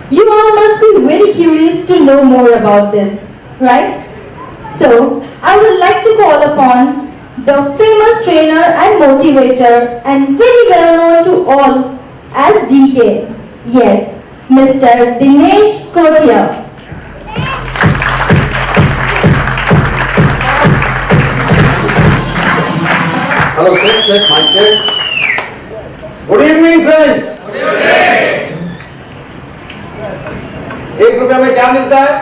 You all must be very curious to know more about this, right? So, I would like to call upon the famous trainer and motivator and very well known to all as DK. Yes, Mr. Dinesh Kotia. Hello, check, mic check. Good evening, friends. Good evening. 1 रुपये में क्या मिलता है?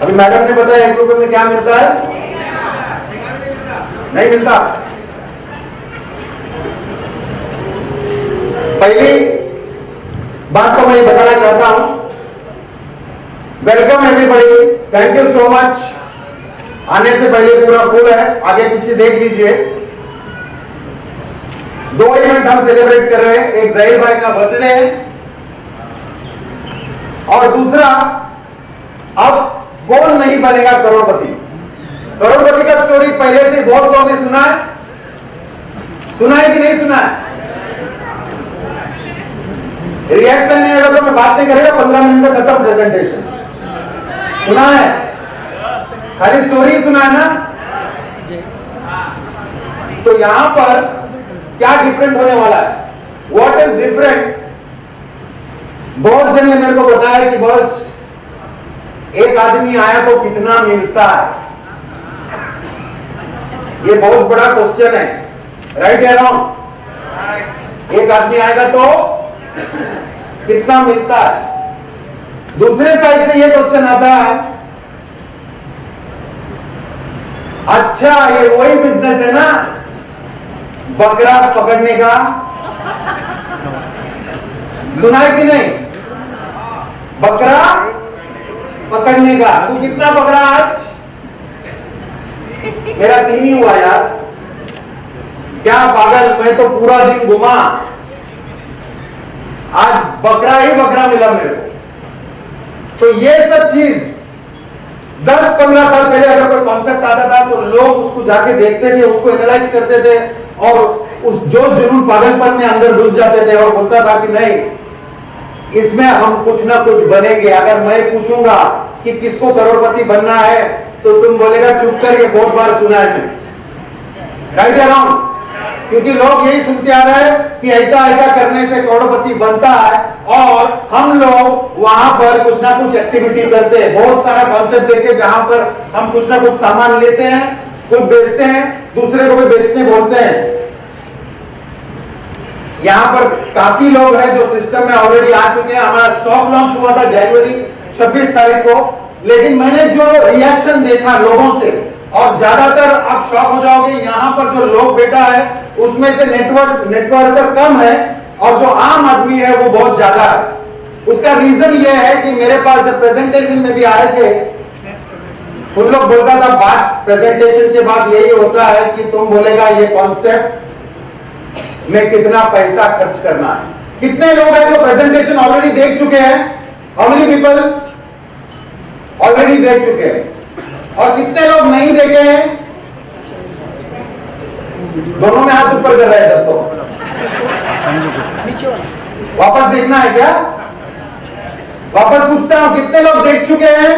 अभी madam ने बताया 1 रुपये में क्या मिलता है? नहीं मिलता। पहली बात तो मैं ये बताना चाहता हूं, welcome everybody, thank you so much. आने से पहले पूरा फुल है, आगे पीछे देख लीजिए। 2 इवेंट हम सेलिब्रेट कर रहे हैं, एक जहीर भाई का बर्थडे है और दूसरा अब कौन नहीं बनेगा करोड़पति। करोड़पति का स्टोरी पहले से बहुत लोगों ने सुना है, सुना है कि नहीं सुना है? रिएक्शन नहीं होगा तो मैं बात नहीं करेगा, 15 मिनट में खत्म प्रेजेंटेशन। सुना है? खाली स्टोरी सुना है ना? तो यहां पर क्या डिफरेंट होने वाला है? What is different? बहुत जन ने मेरे को बताया कि बस एक आदमी आया तो कितना मिलता है। ये बहुत बड़ा क्वेश्चन है, राइट या रॉन्ग? एक आदमी आएगा तो कितना मिलता है। दूसरे साइड से ये क्वेश्चन आता है, अच्छा ये वही बिजनेस है ना बकरा पकड़ने का? सुना है कि नहीं? बकरा पकड़ने का। तू कितना पकड़ा आज? मेरा 3 ही हुआ यार। क्या पागल, मैं तो पूरा दिन घुमा, आज बकरा ही बकरा मिला मेरे को। तो ये सब चीज 10-15 साल पहले अगर कोई कॉन्सेप्ट आता था तो लोग उसको जाके देखते थे, उसको एनालाइज करते थे और उस जो जुनून पागलपन में अंदर घुस जाते थे और बोलता था कि नहीं इसमें हम कुछ ना कुछ बनेंगे। अगर मैं पूछूंगा कि किसको करोड़पति बनना है तो तुम बोलेगा चुप कर, ये बहुत बार सुना है मैंने, राइट या रॉन्ग? क्योंकि लोग यही सुनते आ रहे हैं कि ऐसा ऐसा करने से करोड़पति बनता है और हम लोग वहां पर कुछ ना कुछ एक्टिविटी करते हैं। बहुत सारा कॉन्सेप्ट देखे जहां पर हम कुछ ना कुछ सामान लेते हैं, कुछ बेचते हैं, दूसरे को भी बेचने बोलते हैं। यहां पर काफी लोग हैं जो सिस्टम में ऑलरेडी आ चुके हैं। हमारा सॉफ्ट लॉन्च हुआ था जनवरी 26 तारीख को, लेकिन मैंने जो रिएक्शन देखा लोगों से, और ज्यादातर आप शॉक हो जाओगे, यहाँ पर जो लोग बैठा है उसमें से नेटवर्क कम है और जो आम आदमी है वो बहुत ज्यादा है। उसका रीजन ये है कि मेरे पास जब प्रेजेंटेशन में भी आए थे उन लोग बोलता था बात प्रेजेंटेशन के बाद यही होता है कि तुम बोलेगा ये कॉन्सेप्ट में कितना पैसा खर्च करना है। कितने लोग हैं जो प्रेजेंटेशन ऑलरेडी देख चुके हैं? हाउ मेनी पीपल ऑलरेडी देख चुके हैं? और कितने लोग नहीं देखे हैं? दोनों में हाथ ऊपर कर रहे हैं जब तो। वापस देखना है क्या? वापस पूछता हूं, कितने लोग देख चुके हैं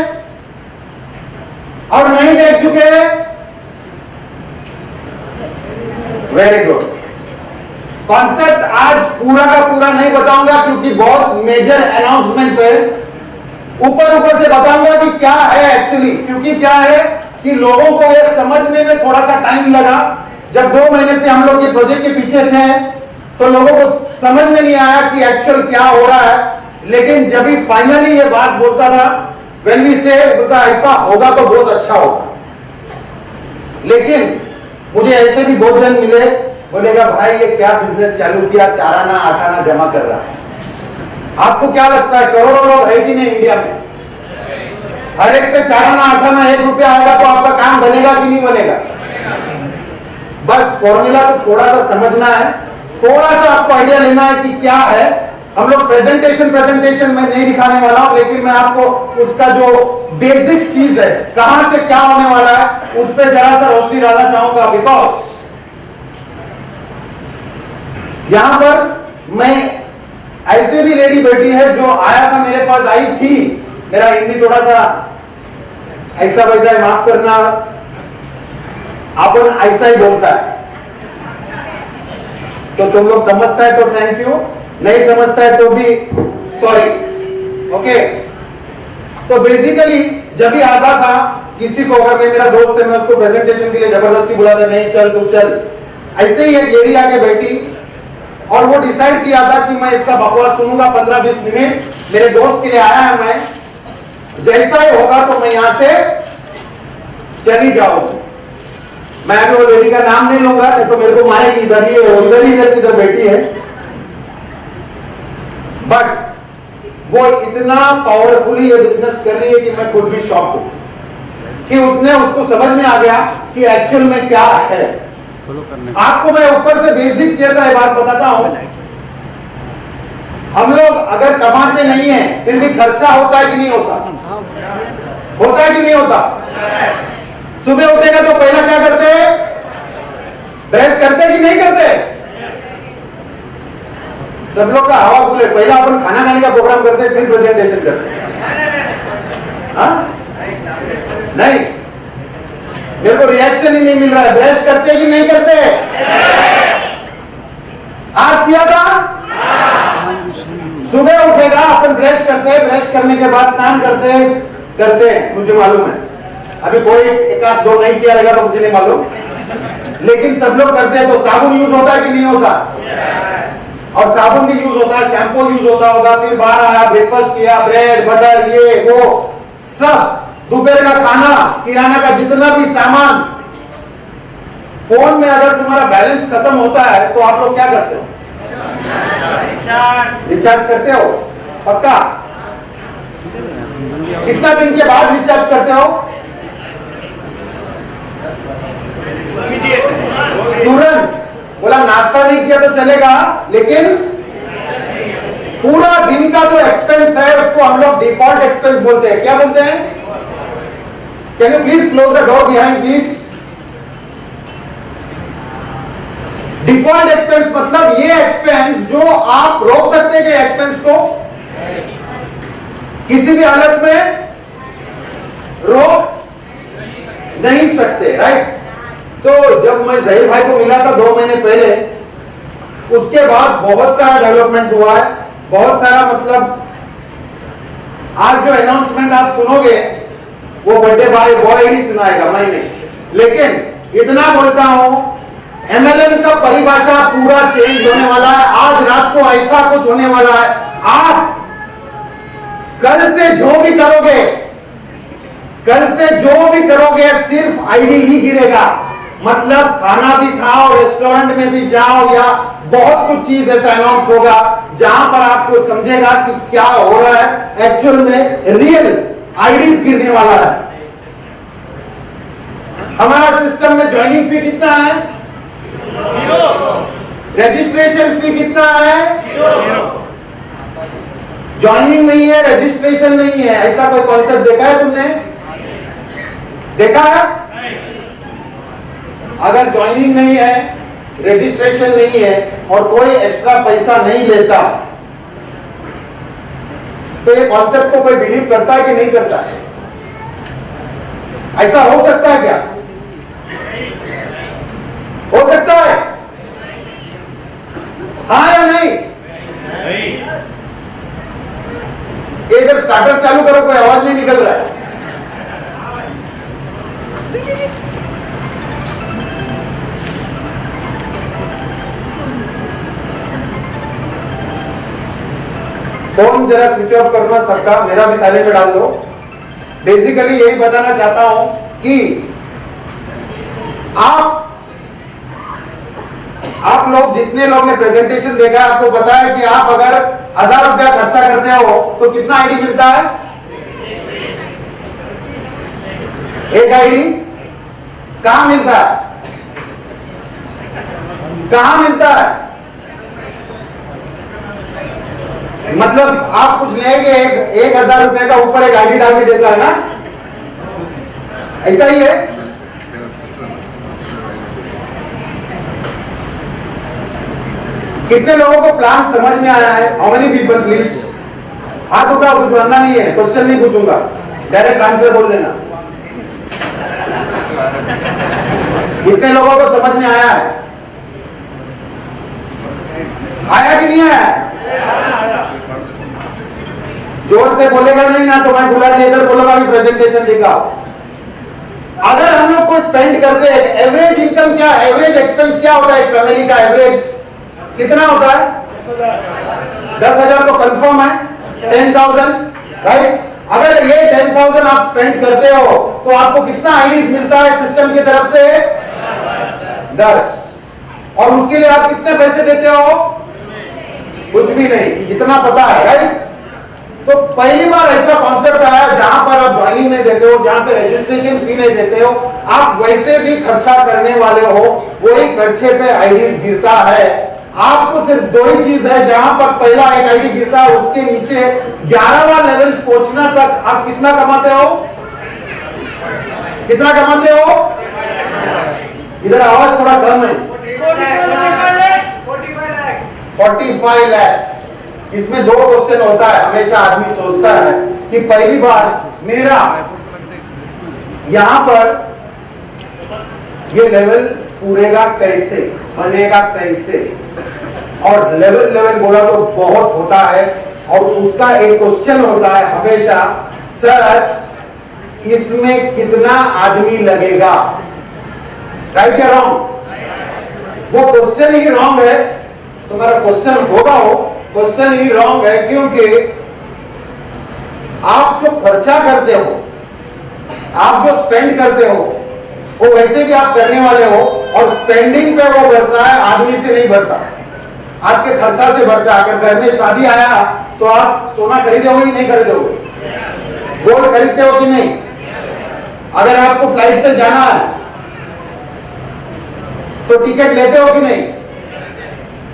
और नहीं देख चुके हैं? Very good. कॉन्सेप्ट आज पूरा का पूरा नहीं बताऊंगा क्योंकि बहुत मेजर अनाउंसमेंट्स है। ऊपर से बताऊंगा कि क्या है एक्चुअली, क्योंकि क्या है कि लोगों को ये समझने में थोड़ा सा टाइम लगा। जब 2 महीने से हम लोग ये प्रोजेक्ट के पीछे थे तो लोगों को समझ में नहीं आया कि एक्चुअल क्या हो रहा है, लेकिन जब भी फाइनली ये बात बोलता था, व्हेन वी से बोलता ऐसा होगा तो बहुत अच्छा होगा। लेकिन मुझे ऐसे भी बहुत जन मिले, बोलेगा भाई ये क्या बिजनेस चालू किया, 4 आना 8 आना जमा कर रहा है। आपको क्या लगता है करोड़ों लोग है कि नहीं इंडिया में? हर एक से 4 आना 8 आना 1 रुपया आएगा तो आपका काम बनेगा कि नहीं बनेगा? बस फॉर्मूला तो थोड़ा सा समझना है, थोड़ा सा आपको आइडिया लेना है कि क्या है। हम लोग प्रेजेंटेशन में नहीं दिखाने वाला हूं, लेकिन मैं आपको उसका जो बेसिक चीज है, कहां से क्या होने वाला है, उस पर जरा सा रोशनी डालना चाहूंगा। बिकॉज यहां पर मैं ऐसे भी लेडी बेटी है जो आया था मेरे पास, आई थी, मेरा हिंदी थोड़ा सा ऐसा वैसा है, माफ करना, अपन ऐसा ही बोलता है, तो तुम लोग समझता है तो थैंक यू, नहीं समझता है तो भी सॉरी। ओके, तो बेसिकली जब भी आता था किसी को, अगर मैं, मेरा दोस्त है, मैं उसको प्रेजेंटेशन के लिए जबरदस्ती बुलाता, नहीं चल तू चल, ऐसे ही एक लेडी आके बैठी और वो डिसाइड किया था कि मैं इसका बकवास सुनूंगा 15-20 मिनट, मेरे दोस्त के लिए आया है मैं, जैसा ही होगा तो मैं यहां से चली जाऊंगी। मैं अभी वो लेडी का नाम नहीं लूंगा, नहीं तो मेरे को मारेगी, इधर ही है, इधर ही इधर बैठी है, बट वो इतना पावरफुली ये बिजनेस कर रही है कि मैं खुद भी शॉक हूं कि उतने उसको समझ में आ गया कि एक्चुअल में क्या है। आपको मैं ऊपर से बेसिक जैसा बात बताता हूं, हम लोग अगर कमाते नहीं है फिर भी खर्चा होता है कि नहीं होता? होता है कि नहीं होता? सुबह उठेगा तो पहला क्या करते हैं? ब्रश करते कि नहीं करते? सब लोग का हवा खुले, पहला अपन खाना खाने का प्रोग्राम करते हैं, फिर प्रेजेंटेशन करते हैं। हाँ? नहीं, मेरे को रिएक्शन ही नहीं मिल रहा है। ब्रश करते कि नहीं करते? आज किया था? सुबह उठेगा अपन ब्रश करते हैं, ब्रश करने के बाद स्नान करते हैं, मुझे मालूम है। अभी कोई एक आध दो नहीं किया रहेगा तो मुझे नहीं मालूम, लेकिन सब लोग करते हैं। तो साबुन यूज होता है कि नहीं होता? और साबुन भी यूज होता है, शैम्पू यूज होता होगा, फिर बाहर आया, ब्रेकफास्ट किया, ब्रेड बटर ये वो सब, दोपहर का खाना, किराना का जितना भी सामान। फोन में अगर तुम्हारा बैलेंस खत्म होता है तो आप लोग क्या करते हो? रिचार्ज करते हो? पक्का? कितना दिन के बाद रिचार्ज करते हो? तुरंत। बोला नाश्ता नहीं किया तो चलेगा, लेकिन पूरा दिन का जो एक्सपेंस है उसको हम लोग डिफॉल्ट एक्सपेंस बोलते हैं। क्या बोलते हैं? Can you please close the door behind please? Default expense मतलब ये एक्सपेंस जो आप रोक सकते हैं कि एक्सपेंस को किसी भी हालत में रोक नहीं सकते, राइट? तो जब मैं जहीर भाई को मिला था 2 महीने पहले, उसके बाद बहुत सारा डेवलपमेंट हुआ है, बहुत सारा, मतलब आज जो अनाउंसमेंट आप सुनोगे वो बर्थडे बॉय ही सुनाएगा, मैं नहीं। लेकिन इतना बोलता हूं, एमएलएम का परिभाषा पूरा चेंज होने वाला है। आज रात को ऐसा कुछ होने वाला है, आप कल से जो भी करोगे, सिर्फ आईडी ही गिरेगा। मतलब खाना भी खाओ, रेस्टोरेंट में भी जाओ, या बहुत कुछ चीज ऐसा अनाउंस होगा जहां पर आपको समझेगा कि क्या हो रहा है एक्चुअल में, रियल आईडीज गिरने वाला है। हमारा सिस्टम में ज्वाइनिंग फी कितना है? 0। रजिस्ट्रेशन फी कितना है? 0। ज्वाइनिंग नहीं है, रजिस्ट्रेशन नहीं है, ऐसा कोई कॉन्सेप्ट देखा है तुमने? देखा है? अगर ज्वाइनिंग नहीं है, रजिस्ट्रेशन नहीं है और कोई एक्स्ट्रा पैसा नहीं लेता, तो ये कॉन्सेप्ट को कोई बिलीव करता है कि नहीं करता है? ऐसा हो सकता है क्या? हो सकता है? हाँ या नहीं? ये जब स्टार्टर चालू करो कोई आवाज नहीं निकल रहा है। फोन जरा स्विच ऑफ करना सबका, मेरा भी साइलेंट में डाल दो। बेसिकली यही बताना चाहता हूं कि आप लोग, जितने लोग ने प्रेजेंटेशन देखा है, आपको पता है कि आप अगर 1000 रुपया खर्चा करते हो तो कितना आईडी मिलता है? एक आईडी। कहां मिलता है? कहां मिलता है? मतलब आप कुछ लेंगे, 1000 रुपए का ऊपर एक आईडी डाल के देता है ना, ऐसा ही है। कितने लोगों को प्लान समझ में आया है? How many people please? हाथ उठाओ, कुछ बनना नहीं है, क्वेश्चन नहीं पूछूंगा, डायरेक्ट आंसर बोल देना। कितने लोगों को समझ में आया है? आया कि नहीं आया? जोर से बोलेगा नहीं ना तो मैं बुला के इधर बोलूंगा भी प्रेजेंटेशन दिखाओ। अगर हम लोग को स्पेंड करते हैं, एवरेज इनकम क्या, एवरेज एक्सपेंस क्या होता है फैमिली का? एवरेज कितना होता है? 10,000 तो कंफर्म है, 10,000 राइट। अगर ये 10,000 आप स्पेंड करते हो तो आपको कितना आईडीज मिलता है सिस्टम की तरफ से? 10। और उसके लिए आप कितने पैसे देते हो? कुछ भी नहीं, इतना पता है राइट। तो पहली बार ऐसा कॉन्सेप्ट आया जहां पर आप ज्वाइनिंग नहीं देते हो, जहां पे रजिस्ट्रेशन फी नहीं देते हो, आप वैसे भी खर्चा करने वाले हो, वही खर्चे पे आईडीज गिरता है। आपको सिर्फ दो ही चीज है जहां पर पहला एक आईडी गिरता है, उसके नीचे 11वां लेवल पहुंचना तक आप कितना कमाते हो? कितना कमाते हो? इधर आवाज थोड़ा कम है। 45 लाख। इसमें दो क्वेश्चन होता है, हमेशा आदमी सोचता है कि पहली बार मेरा यहां पर ये लेवल पूरेगा कैसे, बनेगा कैसे? और लेवल बोला तो बहुत होता है, और उसका एक क्वेश्चन होता है हमेशा, सर इसमें कितना आदमी लगेगा? राइट या रॉन्ग? वो क्वेश्चन ही रॉन्ग है, तो मेरा क्वेश्चन होगा हो क्वेश्चन ही रॉन्ग है, क्योंकि आप जो खर्चा करते हो, आप जो स्पेंड करते हो, वो वैसे भी आप करने वाले हो, और स्पेंडिंग पे वो बढ़ता है, आदमी से नहीं बढ़ता, आपके खर्चा से बढ़ता है। अगर घर में शादी आया तो आप सोना खरीदोगे कि नहीं खरीदोगे? गोल्ड खरीदते हो कि नहीं? अगर आपको फ्लाइट से जाना है तो टिकट लेते हो कि नहीं?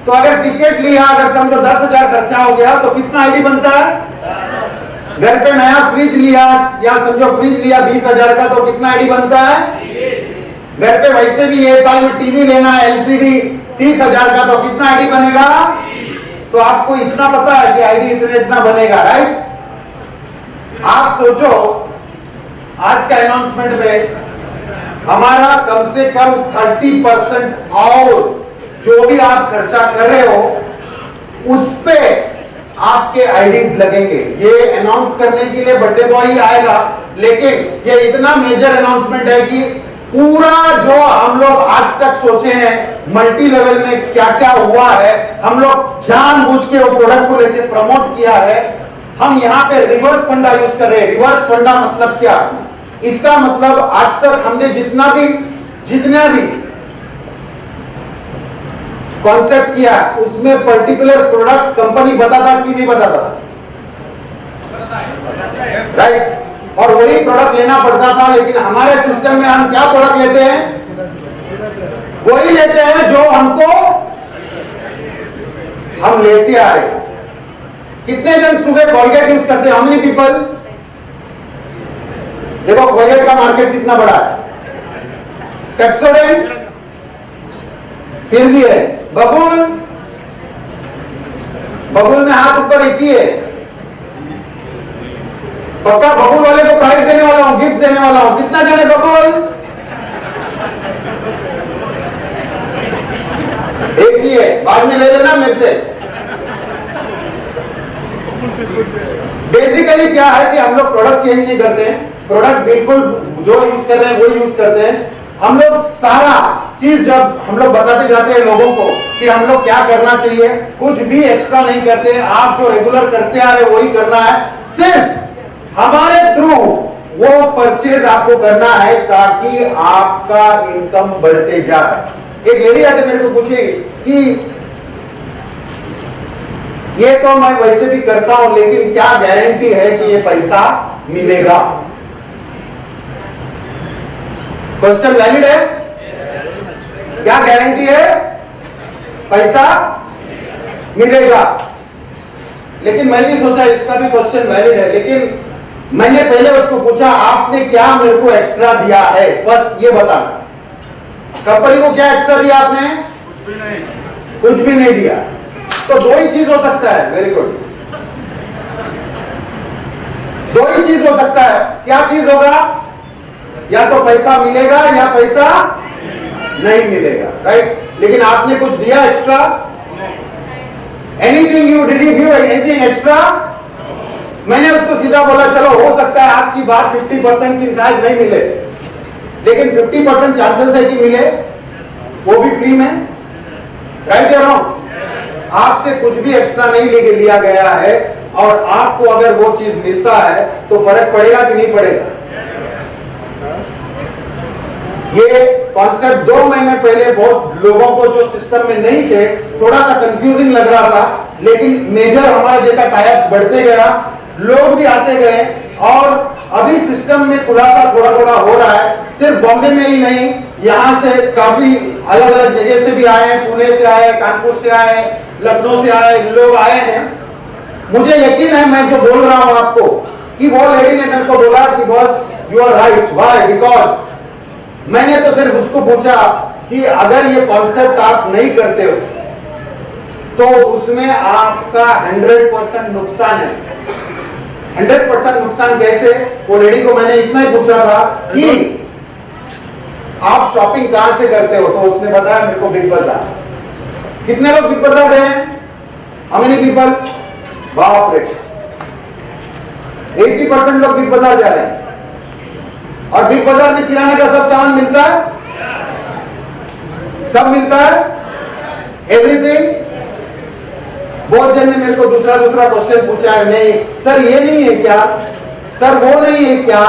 तो अगर टिकट लिया, अगर समझो 10,000 खर्चा हो गया तो कितना आईडी बनता है? घर पे नया फ्रिज लिया, या समझो फ्रिज लिया 20,000 का, तो कितना आईडी बनता है? घर पे वैसे भी ये साल में टीवी लेना है एलसीडी 30,000 का, तो कितना आईडी बनेगा? तो आपको इतना पता है कि आईडी इतना बनेगा राइट। आप सोचो आज का अनाउंसमेंट में हमारा कम से कम 30% और जो भी आप खर्चा कर रहे हो उस पे आपके आईडीज लगेंगे। ये अनाउंस करने के लिए बर्थडे बॉय ही आएगा, लेकिन ये इतना मेजर अनाउंसमेंट है कि पूरा जो हम लोग आज तक सोचे हैं मल्टी लेवल में क्या क्या हुआ है, हम लोग जानबूझ के वो प्रोडक्ट को लेके प्रमोट किया है। हम यहाँ पे रिवर्स फंडा यूज कर रहे हैं। रिवर्स फंडा मतलब क्या? इसका मतलब आज तक हमने जितना भी कॉन्सेप्ट किया उसमें पर्टिकुलर प्रोडक्ट कंपनी बताता कि नहीं बताता? राइट। और वही प्रोडक्ट लेना पड़ता था, लेकिन हमारे सिस्टम में हम क्या प्रोडक्ट लेते हैं? वही लेते हैं जो हमको हम लेते आ रहे। कितने जन सुबह कॉलगेट यूज करते हैं? How many people? देखो कॉलगेट का मार्केट कितना बड़ा है। पेप्सोडेंट फिर भी है। बबुल में हाथ ऊपर एक ही है। पक्का बबुल वाले को प्राइज देने वाला हूं, गिफ्ट देने वाला हूं। कितना जन है बबुल? एक ही है, बाद में ले लेना मेरे से। बेसिकली क्या है कि हम लोग प्रोडक्ट चेंज नहीं करते हैं, प्रोडक्ट बिल्कुल जो यूज कर रहे हैं वो यूज करते हैं। हम लोग सारा चीज जब हम लोग बताते जाते हैं लोगों को कि हम लोग क्या करना चाहिए, कुछ भी एक्स्ट्रा नहीं करते। आप जो रेगुलर करते आ रहे वही करना है, सिर्फ हमारे थ्रू वो परचेज आपको करना है ताकि आपका इनकम बढ़ते जाए। एक लेडी आके मेरे को पूछे कि ये तो मैं वैसे भी करता हूं, लेकिन क्या गारंटी है कि ये पैसा मिलेगा? क्वेश्चन वैलिड है? क्या गारंटी है पैसा मिलेगा? लेकिन मैंने सोचा इसका भी क्वेश्चन वैलिड है, लेकिन मैंने पहले उसको पूछा आपने क्या मेरे को एक्स्ट्रा दिया है? फर्स्ट ये बताना, कंपनी को क्या एक्स्ट्रा दिया आपने? कुछ भी नहीं दिया। तो दो ही चीज हो सकता है, वेरी गुड, दो ही चीज हो सकता है। क्या चीज होगा? या तो पैसा मिलेगा या पैसा नहीं मिलेगा, राइट? लेकिन आपने कुछ दिया extra? Anything you did you give anything extra? मैंने उसको सीधा बोला चलो हो सकता है आपकी बात 50% की शायद नहीं मिले, लेकिन 50% चांसेस है कि मिले, वो भी फ्री में, राइट या रॉन्ग? आपसे कुछ भी एक्स्ट्रा नहीं लेके लिया गया है और आपको अगर वो चीज मिलता है तो फर्क पड़ेगा कि नहीं पड़ेगा? ये कॉन्सेप्ट 2 महीने पहले बहुत लोगों को जो सिस्टम में नहीं थे थोड़ा सा कंफ्यूजिंग लग रहा था, लेकिन मेजर हमारा जैसा टाइप्स बढ़ते गया, लोग भी आते गए और अभी सिस्टम में खुलासा थोड़ा थोड़ा हो रहा है। सिर्फ बॉम्बे में ही नहीं, यहां से काफी अलग अलग जगह से भी आए हैं, पुणे से आए, कानपुर से आए, लखनऊ से आए, लोग आए हैं। मुझे यकीन है मैं जो बोल रहा हूं आपको कि वो लेडी ने मेरे को बोला कि boss you are right, why? Because मैंने तो सिर्फ उसको पूछा कि अगर ये कॉन्सेप्ट आप नहीं करते हो तो उसमें आपका 100% नुकसान है। 100% नुकसान कैसे? वो लेडी को मैंने इतना ही पूछा था कि आप शॉपिंग कहां से करते हो, तो उसने बताया मेरे को बिग बाजार। कितने लोग बिग बाजार गए हैं? How many people? बाप रे, 80% लोग बिग बाजार जा रहे हैं। और बिग बाजार में किराने का सब सामान मिलता है, सब मिलता है, एवरीथिंग। बहुत जन ने मेरे को दूसरा क्वेश्चन पूछा है, नहीं सर ये नहीं है क्या, सर वो नहीं है क्या?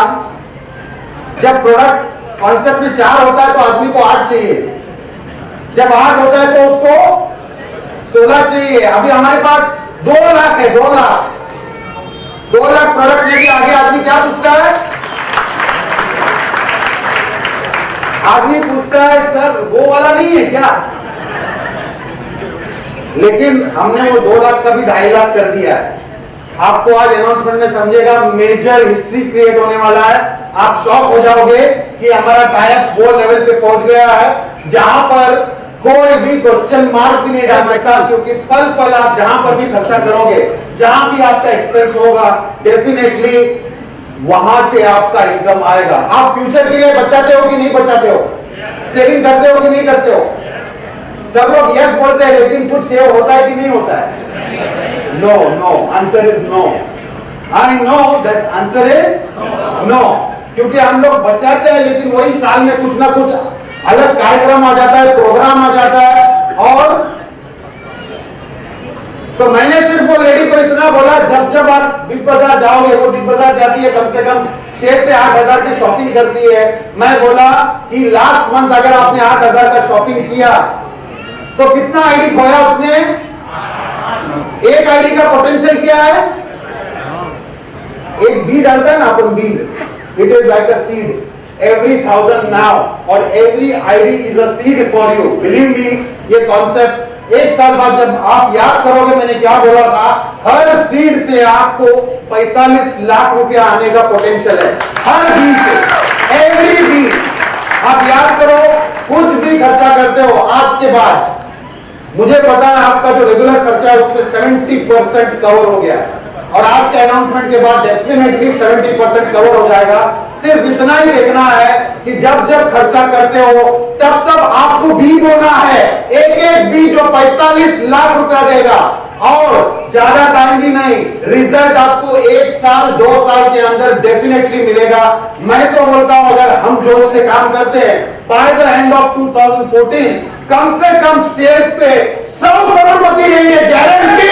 जब प्रोडक्ट कॉन्सेप्ट में 4 होता है तो आदमी को 8 चाहिए, जब 8 होता है तो उसको 16 चाहिए। अभी हमारे पास 2 लाख है, 2 लाख 2 लाख प्रोडक्ट लेके आगे आदमी क्या पूछता है? आदमी पूछता है सर वो वाला नहीं है क्या? लेकिन हमने वो 2 लाख का भी 2.5 लाख कर दिया है। आपको आज अनाउंसमेंट में समझेगा मेजर हिस्ट्री क्रिएट होने वाला है। आप शॉक हो जाओगे कि हमारा टाइप वो लेवल पे पहुंच गया है जहां पर कोई भी क्वेश्चन मार्क भी नहीं डाल सकता, क्योंकि पल पल आप जहां पर भी खर्चा करोगे, जहां भी आपका एक्सपेंस होगा, डेफिनेटली वहां से आपका इनकम आएगा। आप फ्यूचर के लिए बचाते हो कि नहीं बचाते हो? सेविंग करते हो कि नहीं करते हो? सब लोग यस बोलते हैं, लेकिन कुछ सेव होता है कि नहीं होता है? No no, answer is no. I know that answer is no, क्योंकि हम लोग बचाते हैं लेकिन वही साल में कुछ ना कुछ अलग कार्यक्रम आ जाता है, प्रोग्राम आ जाता है। और तो मैंने सिर्फ वो लेडी को इतना बोला, जब जब आप बिग बाजार जाओगे, वो बिग बाजार जाती है कम से कम 6 से 8 हजार की शॉपिंग करती है। मैं बोला कि लास्ट मंथ अगर आपने 8 हजार का शॉपिंग किया तो कितना आईडी खोया उसने? एक आईडी का पोटेंशियल क्या है? एक बी डालता है ना अपन, बी, it is like a seed. Every 1000 now और every ID is a seed for you. Believe me, ये कॉन्सेप्ट 1 साल बाद जब आप याद करोगे मैंने क्या बोला था, हर सीड से आपको 45 लाख रुपया आने का पोटेंशियल है, हर बीज से, एवरी बीज। आप याद करो, कुछ भी खर्चा करते हो आज के बाद, मुझे पता है आपका जो रेगुलर खर्चा है उसमें 70% कवर हो गया है, और आज के अनाउंसमेंट के बाद डेफिनेटली 70% कवर हो जाएगा। सिर्फ इतना ही देखना है कि जब जब खर्चा करते हो तब तब आपको बी बोना है, एक एक बी जो 45 लाख रुपया देगा, और ज्यादा टाइम भी नहीं, रिजल्ट आपको 1 साल 2 साल के अंदर डेफिनेटली मिलेगा। मैं तो बोलता हूं अगर हम जोश से काम करते हैं, बाय द एंड ऑफ 2014 कम से कम स्टेज पे 100 करोड़पति रहेंगे, गारंटी।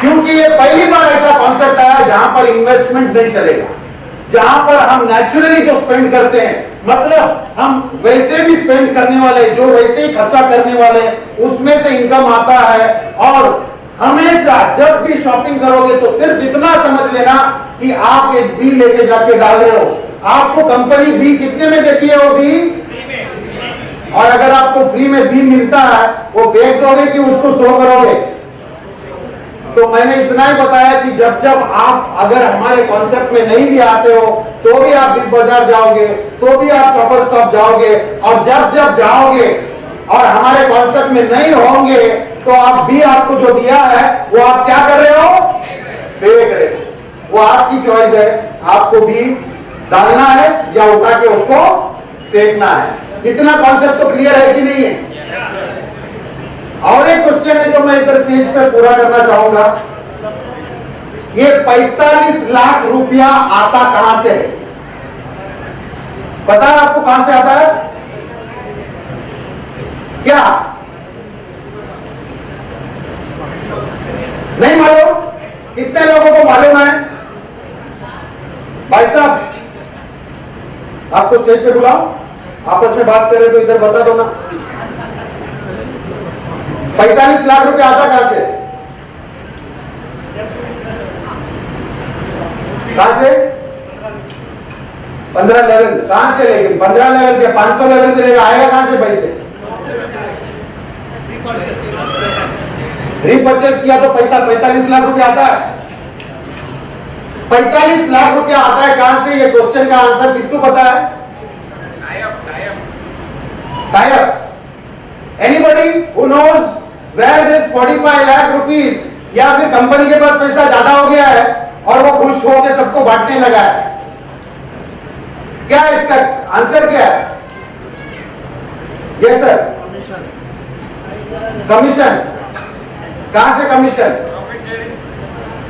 क्योंकि ये पहली बार ऐसा कॉन्सेप्ट आया जहां पर इन्वेस्टमेंट नहीं चलेगा, जहां पर हम नेचुरली जो स्पेंड करते हैं, मतलब हम वैसे भी स्पेंड करने वाले, जो वैसे ही खर्चा करने वाले, उसमें से इनकम आता है। और हमेशा जब भी शॉपिंग करोगे तो सिर्फ इतना समझ लेना कि आप एक बी लेके जाके डाल रहे हो, आपको कंपनी बी कितने में देती है? वो बी, और अगर आपको फ्री में बी मिलता है वो फेंक दोगे कि उसको शो करोगे? तो मैंने इतना ही बताया कि जब जब आप अगर हमारे कॉन्सेप्ट में नहीं भी आते हो तो भी आप बिग बाजार जाओगे, तो भी आप शॉपर स्टॉप जाओगे, और जब जब जाओगे और हमारे कॉन्सेप्ट में नहीं होंगे तो आप भी आपको जो दिया है वो आप क्या कर रहे हो, फेंक रहे हो। वो आपकी चॉइस है, आपको भी डालना है या उठा के उसको फेंकना है। इतना कॉन्सेप्ट तो क्लियर है कि नहीं है? और एक क्वेश्चन है जो मैं इधर स्टेज पे पूरा करना चाहूंगा। ये 45 लाख रुपया आता कहां से है? पता है आपको कहां से आता है क्या? नहीं मालूम? कितने लोगों को मालूम है? भाई साहब, आपको स्टेज पे बुलाओ, आपस में बात कर रहे तो इधर बता दो ना। 45 लाख रुपया आता कहां से? कहां से? 15 लेवल कहां से? लेकिन 15 लेवल के 500 लेवल के लेकर आएगा कहां से पैसे? रीपर्चेस किया तो पैसा 45 लाख रुपया आता है। 45 लाख रुपया आता है कहां से? ये क्वेश्चन का आंसर किसको पता है? Tie up. Anybody who knows where this 45 lakh rupees, या फिर कंपनी के पास पैसा ज्यादा हो गया है और वो खुश होकर सबको बांटने लगा है? क्या है इसका आंसर? क्या है? Yes sir, commission. कहां से commission?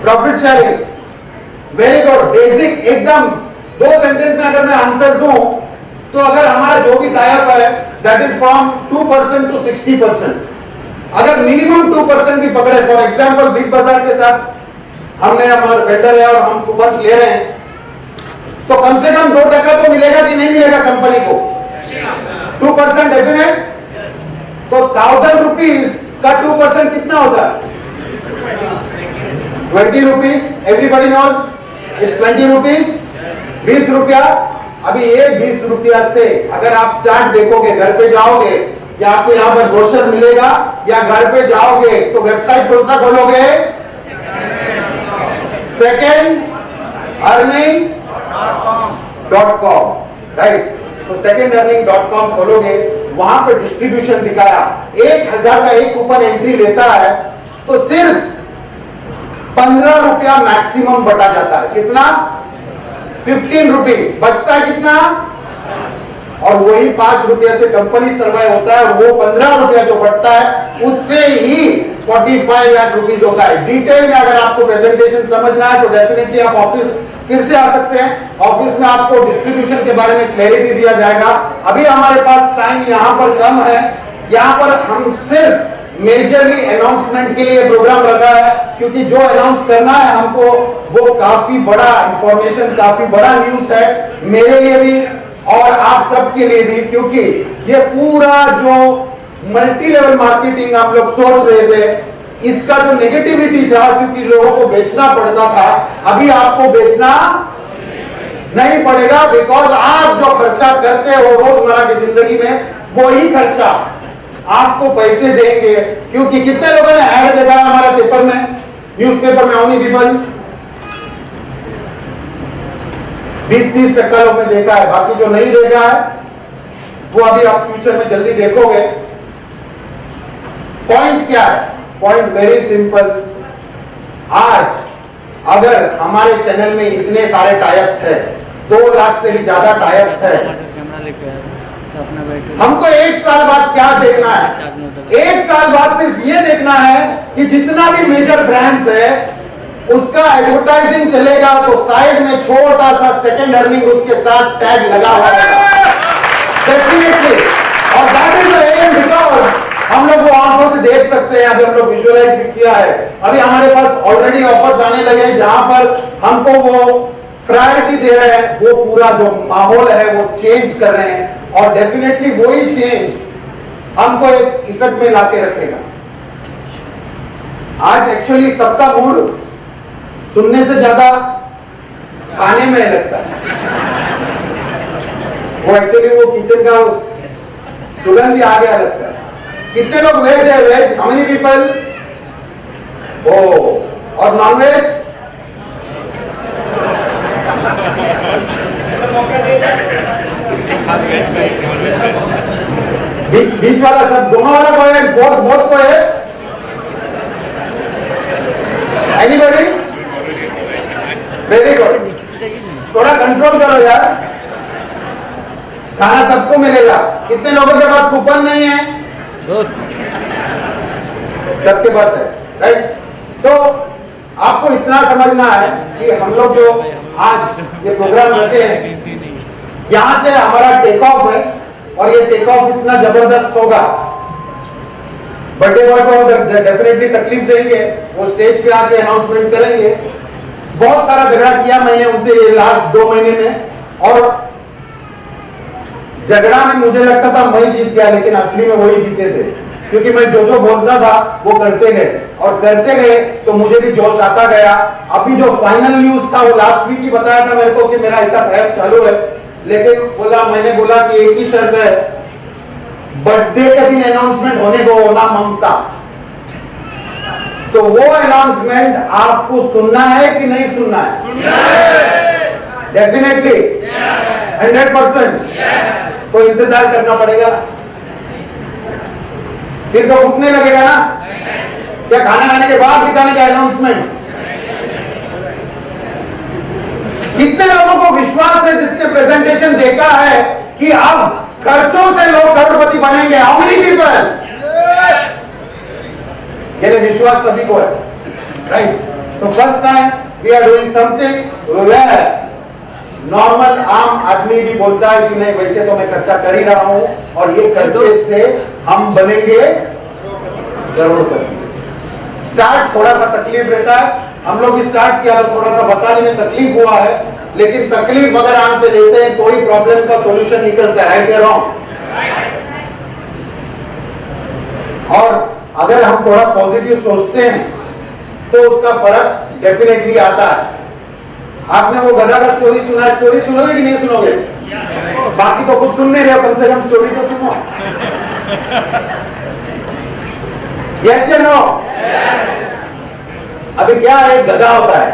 Profit sharing. Very good, basic एकदम। 2 सेंटेंस में अगर मैं आंसर दूं तो अगर हमारा जो भी टाई अप है दैट इज फ्रॉम 2% टू 60%। अगर मिनिमम 2% भी पकड़े, फॉर एग्जांपल बिग बाजार के साथ हमने, हमारा वेंडर है और हम कूपन्स ले रहे हैं, तो कम से कम 2% तो मिलेगा कि नहीं मिलेगा कंपनी को? 2% डेफिनेट। तो 1000 रुपीज का 2% कितना होता है? 20 rupees. Everybody knows it's 20 rupees. 20 रुपया। अभी ये 20 रुपया से अगर आप चार्ट देखोगे, घर पे जाओगे या आपको यहां पर ब्रोशर मिलेगा, या घर पे जाओगे तो वेबसाइट कौन सा खोलोगे? Second earning .com, right? तो सेकेंड अर्निंग .com खोलोगे, वहां पे डिस्ट्रीब्यूशन दिखाया, 1000 का एक कूपन एंट्री लेता है तो सिर्फ 15 रुपया मैक्सिमम बटा जाता है। कितना? 15 रुपीज। बचता है कितना? और वही 5 रुपया से कंपनी सर्वाइव होता है। वो 15 रुपया जो बढ़ता है उससे ही 45 लाख रुपीज होता है। डिटेल में अगर आपको प्रेजेंटेशन समझना है तो डेफिनेटली आप ऑफिस फिर से आ सकते हैं। ऑफिस में आपको डिस्ट्रीब्यूशन के बारे में क्लैरिटी दिया जाएगा। अभी हमारे पास टाइम यहाँ पर कम है। यहाँ पर हम सिर्फ मेजरली अनाउंसमेंट के लिए प्रोग्राम रखा है, क्योंकि जो अनाउंस करना है हमको वो काफी बड़ा इंफॉर्मेशन, काफी बड़ा न्यूज है मेरे लिए भी और आप सबके लिए भी, क्योंकि ये पूरा जो मल्टी लेवल मार्केटिंग आप लोग सोच रहे थे, इसका जो नेगेटिविटी था, क्योंकि लोगों को बेचना पड़ता था, अभी आपको बेचना नहीं पड़ेगा, बिकॉज आप जो खर्चा करते हो रोजमर्रा की जिंदगी में वही खर्चा आपको पैसे देंगे। क्योंकि कितने लोगों ने ऐड देखा है हमारे पेपर में, न्यूज़पेपर में? ओनली पीपल 20-30% लोग ने देखा है, बाकी जो नहीं देखा है वो अभी आप फ्यूचर में जल्दी देखोगे। पॉइंट क्या है? Point very simple. आज अगर हमारे चैनल में इतने सारे टाइप्स है, 2 लाख से भी ज्यादा टाइप्स है, हमको 1 साल बाद क्या देखना है? 1 साल बाद सिर्फ ये देखना है कि जितना भी मेजर ब्रांड्स है उसका एडवर्टाइजिंग चलेगा तो साइड में छोटा सा सेकंड अर्निंग उसके साथ टैग लगा हुआ है डेफिनेटली। और that is the aim, because हम लोग वो आंखों से देख सकते हैं। अभी हम लोग विजुअलाइज भी किया है। अभी हमारे पास ऑलरेडी ऑफर्स आने लगे हैं जहां पर हमको वो प्रायोरिटी दे रहे हैं, वो पूरा जो माहौल है वो चेंज कर रहे हैं और डेफिनेटली वही चेंज हमको एक इफेक्ट में लाके रखेगा। आज एक्चुअली सबका मूड सुनने से ज्यादा खाने में लगता है। वो एक्चुअली वो किचन का सुगंध ही आ गया लगता है। कितने लोग वेज है? Veg how many people? Oh, और नॉन वेज? बीच वाला सब दोनों वाला को है, बोथ को है। एनीबॉडी? Very good. थोड़ा कंट्रोल करो यार, खाना सबको मिलेगा। कितने लोगों के पास कूपन नहीं है? सबके पास है, राइट? तो आपको इतना समझना है कि हम लोग जो आज ये प्रोग्राम रखे हैं, यहां से हमारा टेक ऑफ है और ये टेक ऑफ इतना जबरदस्त होगा। बर्थडे बॉय को हम डेफिनेटली तकलीफ देंगे, वो स्टेज पे आके अनाउंसमेंट करेंगे। बहुत सारा झगड़ा किया मैंने उनसे ये लास्ट 2 महीने में, और झगड़ा में मुझे लगता था मैं जीत गया, लेकिन असली में वही जीते थे, क्योंकि मैं जो बोलता था वो करते गए, और करते गए तो मुझे भी जोश आता गया। अभी जो फाइनल न्यूज था वो लास्ट वीक ही बताया था मेरे को कि मेरा ऐसा प्रयास चालू है, लेकिन मैंने बोला कि एक ही शर्त है, बर्थडे के दिन अनाउंसमेंट होने को होना ममता। तो वो अनाउंसमेंट आपको सुनना है कि नहीं सुनना है? डेफिनेटली 100%। तो इंतजार करना पड़ेगा, फिर तो भूखने लगेगा ना। क्या खाना खाने के बाद दिखाने का अनाउंसमेंट? कितने लोगों को विश्वास है जिसने प्रेजेंटेशन देखा है कि अब खर्चों से लोग करोड़पति बनेंगे? How many people? यानी विश्वास सभी को है, राइट? तो first time we are doing something where normal आम आदमी भी बोलता है कि नहीं वैसे तो मैं खर्चा कर ही रहा हूं, और ये खर्चे से हम बनेंगे करोड़पति। स्टार्ट थोड़ा सा तकलीफ रहता है, हम लोग भी स्टार्ट किया तो थोड़ा सा बताने में तकलीफ हुआ है, लेकिन तकलीफ अगर आंख पे लेते हैं कोई प्रॉब्लम का सॉल्यूशन निकलता है, राइट या रॉन्ग? और अगर हम थोड़ा पॉजिटिव सोचते हैं तो उसका फर्क डेफिनेटली आता है। आपने वो गधा का स्टोरी सुना है, स्टोरी सुनोगे कि नहीं सुनोगे? बाकी तो कुछ सुन नहीं रहे हो, कम से कम स्टोरी तो सुनो। यस या नो? अभी क्या है, एक गधा होता है,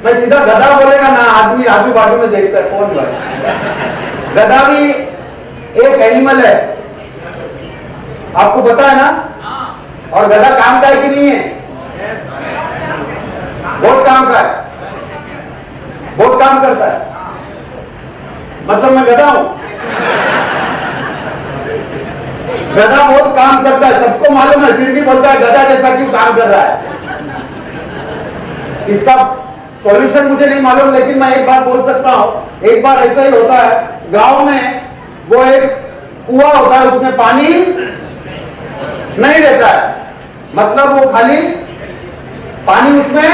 मैं सीधा गधा बोलेगा ना, आदमी आजू बाजू में देखता है कौन है। गधा भी एक एनिमल है, आपको पता है ना? और गधा काम का है कि नहीं है? बहुत काम का है, बहुत काम करता है। मतलब मैं गधा हूं? गधा बहुत काम करता है, सबको मालूम है, फिर भी बोलता है गधा जैसा क्यों काम कर रहा है। इसका सॉल्यूशन मुझे नहीं मालूम, लेकिन मैं एक बात बोल सकता हूं। एक बार ऐसा ही होता है, गांव में वो एक कुआं होता है, उसमें पानी नहीं रहता है, मतलब वो खाली पानी, उसमें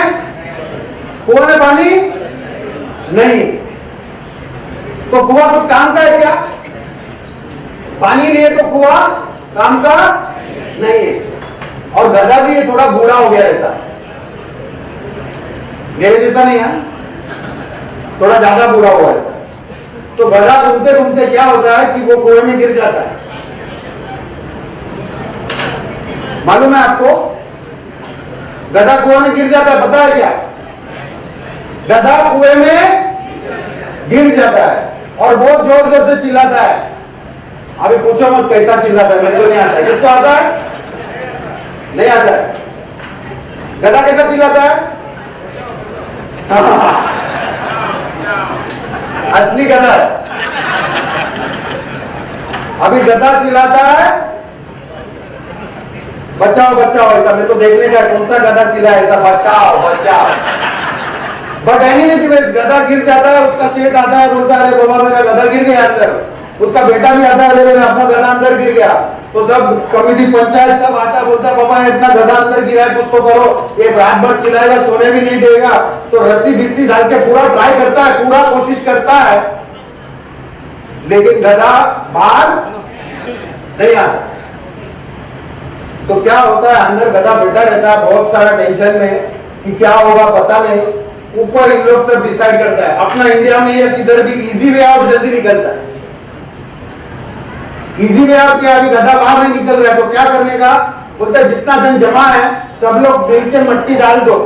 कुआं में पानी नहीं। तो कुआं कुछ काम का है क्या? पानी नहीं है तो कुआं काम का नहीं है। और गधा भी ये थोड़ा बूढ़ा हो गया रहता है, मेरे जैसा नहीं है, थोड़ा ज्यादा बूढ़ा हुआ रहता है। तो गधा घूमते घूमते क्या होता है कि वो कुएं में गिर जाता है। मालूम है आपको? गधा कुएं में गिर जाता है, पता है क्या? गधा कुएं में गिर जाता है और बहुत जोर जोर से चिल्लाता है। अभी पूछो मत कैसा चिल्लाता है, मेरे को नहीं आता है। किसको आता है? नहीं आता है। गधा कैसा चिल्लाता है? असली गधा है। अभी गधा चिल्लाता है बचाओ बचाओ, ऐसा मेरे को देखने का कौन सा गधा चिल्ला ऐसा, बचाओ बचाओ। बट एनीवेज गधा गिर जाता है, उसका सेठ आता है, बोलता है अरे बाबा मेरा गधा गिर गया अंदर। उसका बेटा भी आता है, अरे अपना गधा अंदर गिर गया। तो सब कमिटी पंचायत सब आता है, बोलता है बाबा इतना गधा अंदर गिरा है, कुछ तो करो। ये रात भर चिल्लाएगा, सोने भी नहीं देगा। तो रस्सी बिस्सी डाल के पूरा ट्राई करता है, पूरा कोशिश करता है, लेकिन गधा बाहर नहीं आता। तो क्या होता है, अंदर गधा बैठा रहता है बहुत सारा टेंशन में कि क्या होगा पता नहीं। ऊपर इन लोग सब डिसाइड करता है। अपना इंडिया में ये किधर भी इजी वे आउट जल्दी निकलता है। इजी वे आउट क्या, अभी गधा बाहर नहीं निकल रहा है तो क्या करने का, बोलता है जितना जन जमा है सब लोग मिलकर मट्टी डाल दो,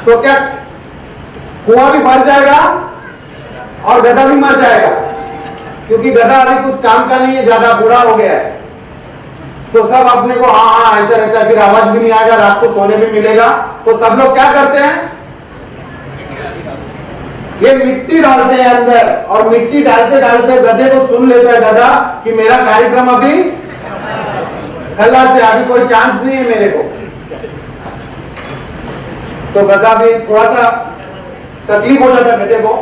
तो क्या कुआं भी भर जाएगा और गधा भी मर जाएगा। क्योंकि गधा अभी कुछ काम का नहीं है, ज्यादा बूढ़ा हो गया है। तो सब अपने को हाँ हाँ ऐसा रहता है, फिर आवाज भी नहीं आएगा, रात को सोने भी मिलेगा। तो सब लोग क्या करते हैं, ये मिट्टी डालते हैं अंदर, और मिट्टी डालते डालते गधे को सुन लेता है गधा कि मेरा कार्यक्रम अभी खल्ला से, अभी कोई चांस नहीं है मेरे को। तो गधा भी थोड़ा सा तकलीफ हो जाता है गधे को।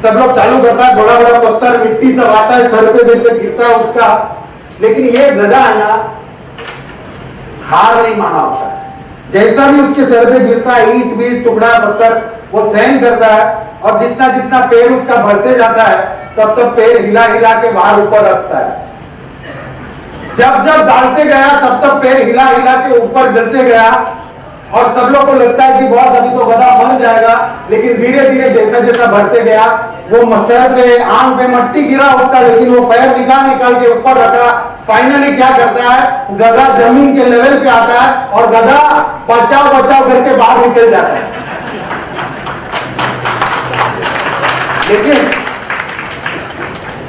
सब लोग चालू करता है, बड़ा बड़ा पत्थर मिट्टी सब आता है, सर पे गिरता है उसका। लेकिन ये गधा है ना, हार नहीं माना होता है। जैसा भी उसके सर पे गिरता है, ईंट बीट टुकड़ा पत्थर, वो सहन करता है। और जितना जितना पैर उसका बढ़ते जाता है, तब तब पैर हिला हिला के बाहर ऊपर रखता है। जब जब डालते गया, तब तब पैर हिला हिला के ऊपर जलते गया। और सब लोग को लगता है कि बहुत अभी तो गधा मर जाएगा। लेकिन धीरे धीरे जैसा जैसा बढ़ते गया, वो सर पे आंख पे मट्टी गिरा उसका, लेकिन वो पैर निकाल के ऊपर रखा। फाइनली क्या करता है, गधा जमीन के लेवल पे आता है और गधा बचाव बचाव करके बाहर निकल जाता है। लेकिन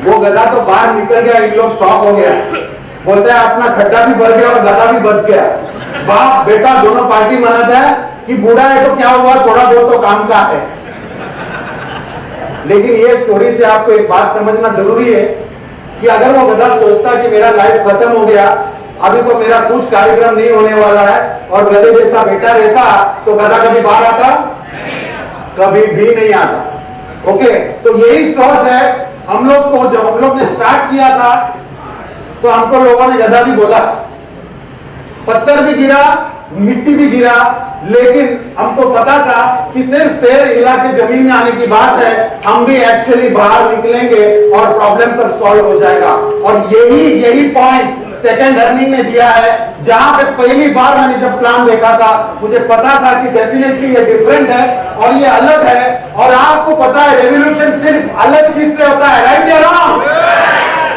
वो गधा तो बाहर निकल गया, इन लोग शॉक हो गया, बोलता है अपना खड्डा भी भर गया और गधा भी बच गया। बाप बेटा दोनों पार्टी मनाता है कि बूढ़ा है तो क्या हुआ, थोड़ा बहुत तो काम का है। लेकिन ये स्टोरी से आपको एक बात समझना जरूरी है कि अगर वो गधा सोचता कि मेरा लाइफ खत्म हो गया, अभी तो मेरा कुछ कार्यक्रम नहीं होने वाला है, और गधे जैसा बेटा रहता, तो गधा कभी बाहर आता, कभी भी नहीं आता। ओके, तो यही सोच है हम लोग को। जब हम लोग ने स्टार्ट किया था, तो हमको लोगों ने गधा भी बोला, पत्थर भी गिरा, मिट्टी भी गिरा, लेकिन हमको पता था कि सिर्फ पैर हिला के जमीन में आने की बात है, हम भी एक्चुअली बाहर निकलेंगे और प्रॉब्लम सब सॉल्व हो जाएगा। और यही पॉइंट सेकंड अर्निंग ने दिया है, जहां पे पहली बार मैंने जब प्लान देखा था, मुझे पता था कि डेफिनेटली ये डिफरेंट है और ये अलग है। और आपको पता है रेवोल्यूशन सिर्फ अलग चीज से होता है, राइट या रॉन्ग?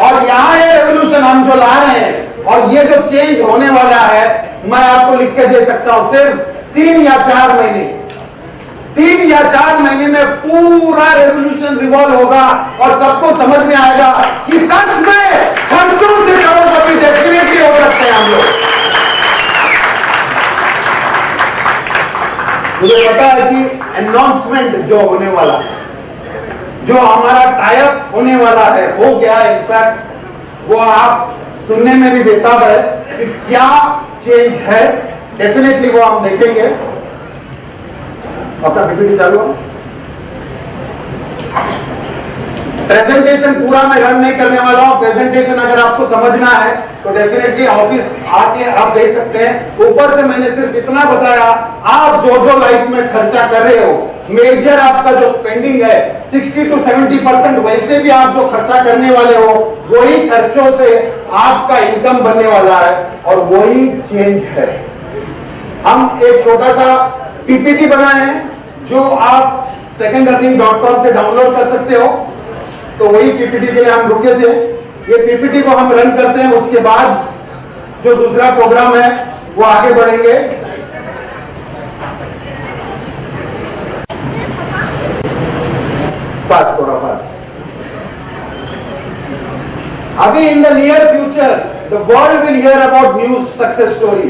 और यहाँ ये रेवोल्यूशन हम जो ला रहे हैं, और ये जो चेंज होने वाला है, मैं आपको लिख के दे सकता हूं, सिर्फ 3 या 4 महीने, 3 या 4 महीने में पूरा रेवोल्यूशन रिवॉल्व होगा। और सबको समझ में आएगा कि सच में खर्चों से करोड़पति डेफिनेटली हो सकते हैं हम लोग। मुझे पता है कि अनाउंसमेंट जो होने वाला है, जो हमारा टाइप होने वाला है, हो गया। इनफैक्ट वो आप सुनने में भी बेताब है कि क्या चेंज है। डेफिनेटली वो हम देखेंगे। अपना पीपीटी चालू है। प्रेजेंटेशन पूरा मैं रन नहीं करने वाला हूं। प्रेजेंटेशन अगर आपको समझना है तो डेफिनेटली ऑफिस आके आप देख सकते हैं। ऊपर से मैंने सिर्फ इतना बताया, आप जो जो लाइफ में खर्चा कर रहे हो, मेजर आपका जो स्पेंडिंग है 60 to 70% वैसे भी आप जो खर्चा करने वाले हो, वही खर्चों से आपका इनकम बनने वाला है, और वही चेंज है। हम एक छोटा सा पीपीटी बनाए हैं जो आप secondlearning.com से डाउनलोड कर सकते हो। तो वही पीपीटी के लिए हम रुके थे। ये पीपीटी को हम रन करते हैं, उसके बाद जो दूसरा प्रोग्राम है वो आगे बढ़ेंगे। फास्ट, थोड़ा फास्ट। अभी in the near future the world will hear about new success story.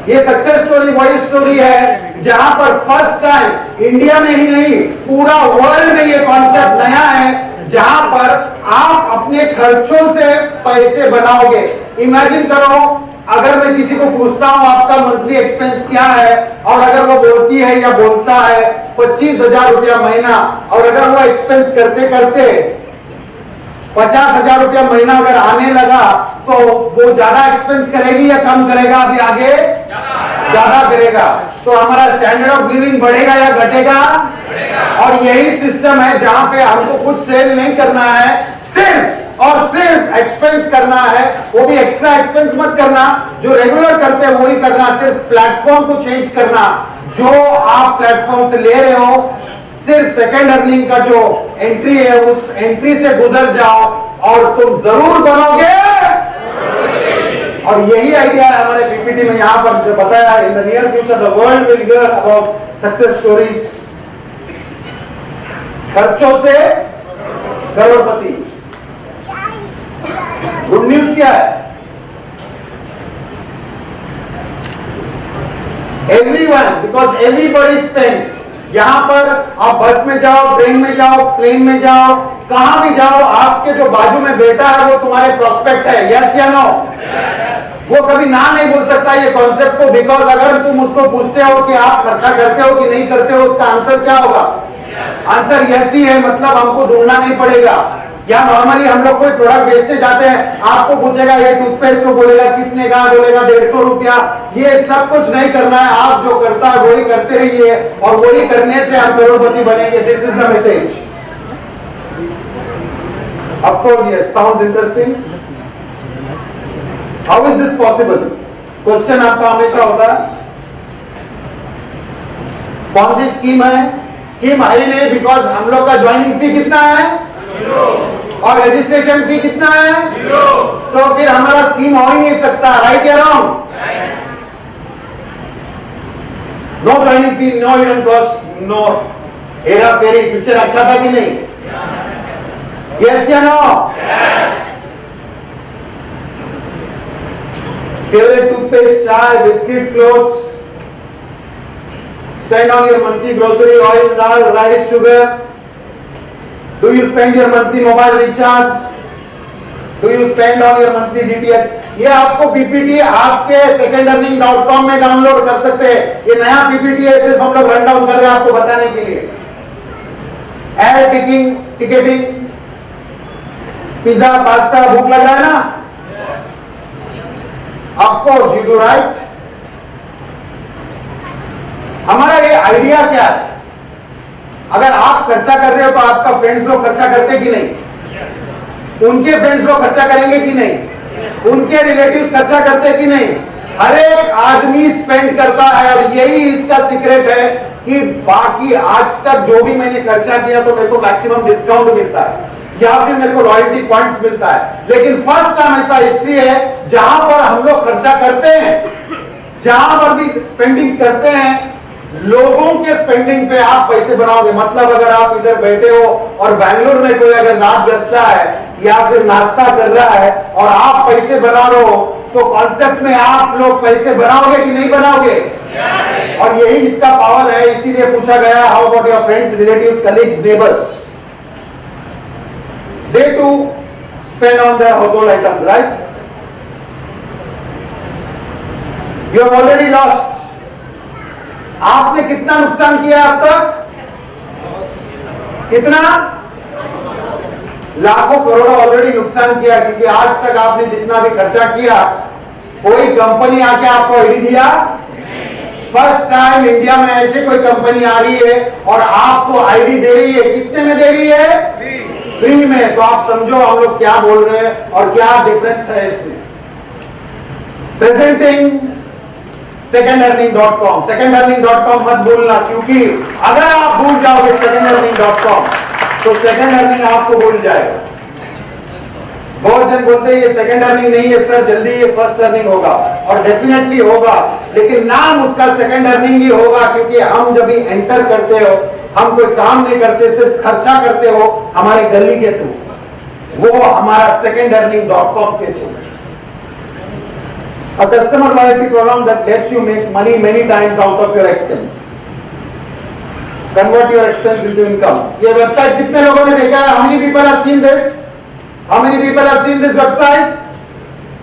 ये सक्सेस स्टोरी वही स्टोरी है जहां पर फर्स्ट टाइम इंडिया में ही नहीं, पूरा वर्ल्ड में ये कॉन्सेप्ट नया है, जहां पर आप अपने खर्चों से पैसे बनाओगे। इमेजिन करो, अगर मैं किसी को पूछता हूं आपका मंथली एक्सपेंस क्या है, और अगर वो बोलती है या बोलता है 25,000 रुपया महीना, और अगर वो एक्सपेंस करते करते 50,000 रुपया महीना अगर आने लगा, तो वो ज्यादा एक्सपेंस करेगी या कम करेगा? अभी आगे ज्यादा करेगा। तो हमारा स्टैंडर्ड ऑफ लिविंग बढ़ेगा या घटेगा? और यही सिस्टम है जहां पे हमको कुछ सेल नहीं करना है, सिर्फ और सिर्फ एक्सपेंस करना है। वो भी एक्स्ट्रा एक्सपेंस मत करना, जो रेगुलर करते हैं वही करना। सिर्फ प्लेटफॉर्म को चेंज करना। जो आप प्लेटफॉर्म से ले रहे हो, सिर्फ सेकंड अर्निंग का जो एंट्री है, उस एंट्री से गुजर जाओ और तुम जरूर बनोगे। और यही आइडिया है हमारे पीपीटी में। यहां पर जो बताया है, in the near future the world will hear about success stories. खर्चों से करोड़पति। गुड न्यूज क्या है? Everyone, because everybody spends. यहां पर आप बस में जाओ, ट्रेन में जाओ, प्लेन में जाओ, कहां भी जाओ, आपके जो बाजू में बैठा है वो तुम्हारे प्रोस्पेक्ट है। यस या नो? वो कभी ना नहीं बोल सकता ये कॉन्सेप्ट को, बिकॉज अगर तुम उसको पूछते हो कि आप खर्चा करते हो कि नहीं करते हो, उसका आंसर क्या होगा? आंसर यस ही है, मतलब हमको ढूंढना नहीं पड़ेगा। या नॉर्मली हम लोग कोई प्रोडक्ट बेचने जाते हैं, आपको पूछेगा ये टूथपेस्ट, को बोलेगा कितने का, बोलेगा 150 रुपया। ये सब कुछ नहीं करना है, आप जो करता है वही करते रहिए और वही करने से हम करोड़पति बनेंगे। This is the message. Of course yes, sounds interesting. How is this possible? Question आपका हमेशा होता है। कौन सी स्कीम है? स्कीम है ही नहीं, बिकॉज हम लोग का ज्वाइनिंग फी कितना है? और रजिस्ट्रेशन फी कितना है? तो फिर हमारा स्कीम हो ही नहीं सकता। राइट या wrong? No joining fee, no hidden cost, no हेरा फेरी। पिक्चर अच्छा था कि नहीं? यस या नो? फेवरेट टूथपेस्ट, चाय, biscuit, clothes, spend on your monthly grocery, oil, dal, rice, sugar. Do you spend your monthly mobile recharge? Do you spend on your monthly DTH? ये आपको पीपीटी आपके secondEarning.com में download कर सकते हैं। ये नया पीपीटी है, सिर्फ हम लोग रन डाउन कर रहे हैं आपको बताने के लिए। एयर टिकटिंग, पिज्जा, पास्ता, भूख लग रहा है ना? Of course you do, right? हमारा ये आइडिया क्या है? अगर आप खर्चा कर रहे हो तो आपका फ्रेंड्स लोग खर्चा करते कि नहीं? उनके फ्रेंड्स लोग खर्चा करेंगे कि नहीं? उनके रिलेटिव्स खर्चा करते कि नहीं? हर एक आदमी स्पेंड करता है और यही इसका सीक्रेट है कि बाकी आज तक जो भी मैंने खर्चा किया तो मेरे को मैक्सिमम डिस्काउंट मिलता है या फिर मेरे को लॉयल्टी पॉइंट्स मिलता है। लेकिन फर्स्ट टाइम ऐसा हिस्ट्री है जहां पर हम लोग खर्चा करते हैं, जहां पर भी स्पेंडिंग करते हैं, लोगों के स्पेंडिंग पे आप पैसे बनाओगे। मतलब अगर आप इधर बैठे हो और बैंगलोर में कोई अगर दांत घसता है या फिर नाश्ता कर रहा है और आप पैसे बना रहे हो, तो कॉन्सेप्ट में आप लोग पैसे बनाओगे कि नहीं बनाओगे? और यही इसका पावर है। इसीलिए पूछा गया, how about your friends, relatives, colleagues, neighbours? They too spend on their household items, right? You have already lost. आपने कितना नुकसान किया अब तक? कितना? लाखों करोड़ों ऑलरेडी नुकसान किया, क्योंकि आज तक आपने जितना भी खर्चा किया, कोई कंपनी आके आपको आईडी दिया? फर्स्ट टाइम इंडिया में ऐसे कोई कंपनी आ रही है और आपको आईडी दे रही है। कितने में दे रही है? फ्री में। तो आप समझो हम लोग क्या बोल रहे हैं और क्या डिफरेंस है इसमें। Presenting secondEarning.com। secondEarning.com मत भूलना, क्योंकि अगर आप भूल जाओगे secondEarning.com तो secondEarning आपको भूल जाएगा। बहुत जन बोलते हैं ये secondEarning नहीं है सर, जल्दी ये firstEarning होगा, और डेफिनेटली होगा, लेकिन नाम उसका secondEarning ही होगा, क्योंकि हम जब भी एंटर करते हो, हम कोई काम नहीं करते, सिर्फ खर्चा करते हो हमारे गली के थ्रू, वो हमारा secondEarning.com के through. A customer loyalty program that lets you make money many times out of your expense. Convert your expense into income. ये वेबसाइट कितने लोगों ने देखा है? How many people have seen this? How many people have seen this website?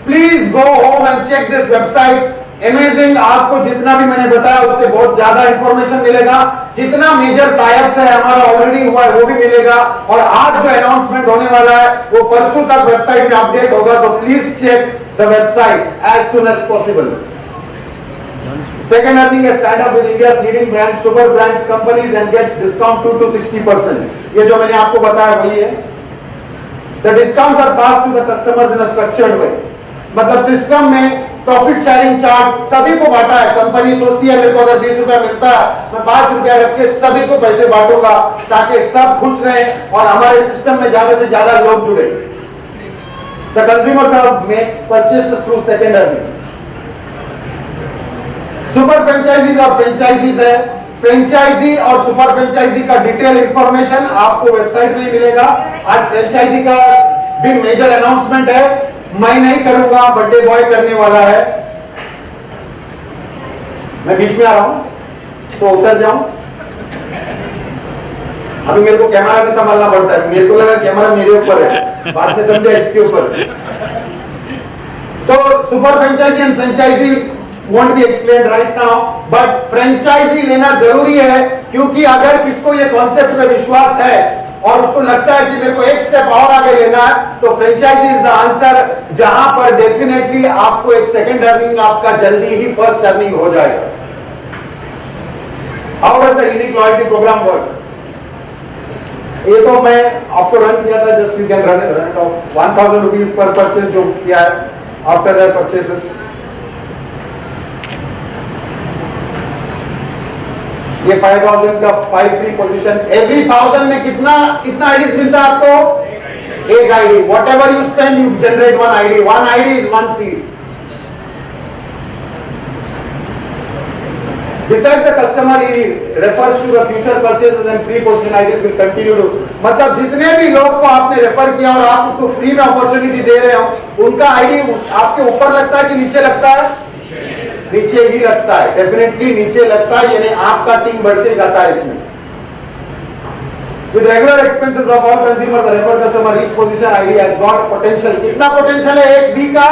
Please go home and check this website. Amazing। आपको जितना भी मैंने बताया उससे बहुत ज्यादा इंफॉर्मेशन मिलेगा। जितना मेजर टाइप्स है हमारा ऑलरेडी हुआ है वो भी मिलेगा, और आज जो अनाउंसमेंट होने वाला है वो परसों तक वेबसाइट में अपडेट होगा। तो please check the website as soon as possible. SecondEarning has tied up with India's leading brands, super brands companies, and gets discount 2 to 60%. ये जो मैंने आपको बताया वही है। The discounts are passed to the customers in a structured way. मतलब system में profit sharing chart सभी को बांटा है। कंपनी सोचती है मेरे को अगर 20 रुपया मिलता है, मैं 5 रुपया रख के सभी को पैसे बांटूंगा ताकि सब खुश रहें और हमारे सिस्टम में ज्यादा से ज्यादा लोग जुड़े। The consumers have made purchases through SecondEarning. Super franchises और फ्रेंचाइजीज है। फ्रेंचाइजी और सुपर फ्रेंचाइजी का डिटेल इंफॉर्मेशन आपको वेबसाइट में मिलेगा। आज फ्रेंचाइजी का भी मेजर अनाउंसमेंट है। मैं नहीं करूंगा, बर्थडे बॉय करने वाला है। मैं बीच में आ रहा हूं तो उतर जाऊं। अभी मेरे को कैमरा भी संभालना पड़ता है, मेरे को लगा कैमरा मेरे ऊपर है, बाद में समझा इसके ऊपर। तो super franchise and franchise won't be explain right now, but franchise लेना जरूरी है, क्योंकि अगर किसको ये कॉन्सेप्ट में विश्वास है और उसको लगता है कि मेरे को एक स्टेप और आगे लेना है, तो फ्रेंचाइजी इज द आंसर, जहां पर डेफिनेटली आपको एक सेकंड अर्निंग आपका जल्दी ही फर्स्ट अर्निंग हो जाएगा। How does the unique loyalty program work? ये तो मैं आपको रन किया था, just you can run it of 1000 rupees पर परचेज जो किया है आफ्टर देयर परचेसेस। ये 5000 का 5 फ्री पोजीशन, एवरी 1000 में कितना आईडीज मिलता है आपको? एक ID. What ever you spend you generate one ID is one seat. Besides the customer, he refers to the future purchases and free position IDs will continue to, मतलब जितने भी लोग को आपने रेफर किया और आप उसको फ्री में अपॉर्चुनिटी दे रहे हो, उनका आईडी आपके ऊपर लगता है कि नीचे लगता है? नीचे ही लगता है, डेफिनेटली नीचे लगता है, यानी आपका टीम बढ़ते जाता है इसमें। With regular expenses of all consumers, the referred customer each position ID has got potential. कितना पोटेंशियल है एक बी का?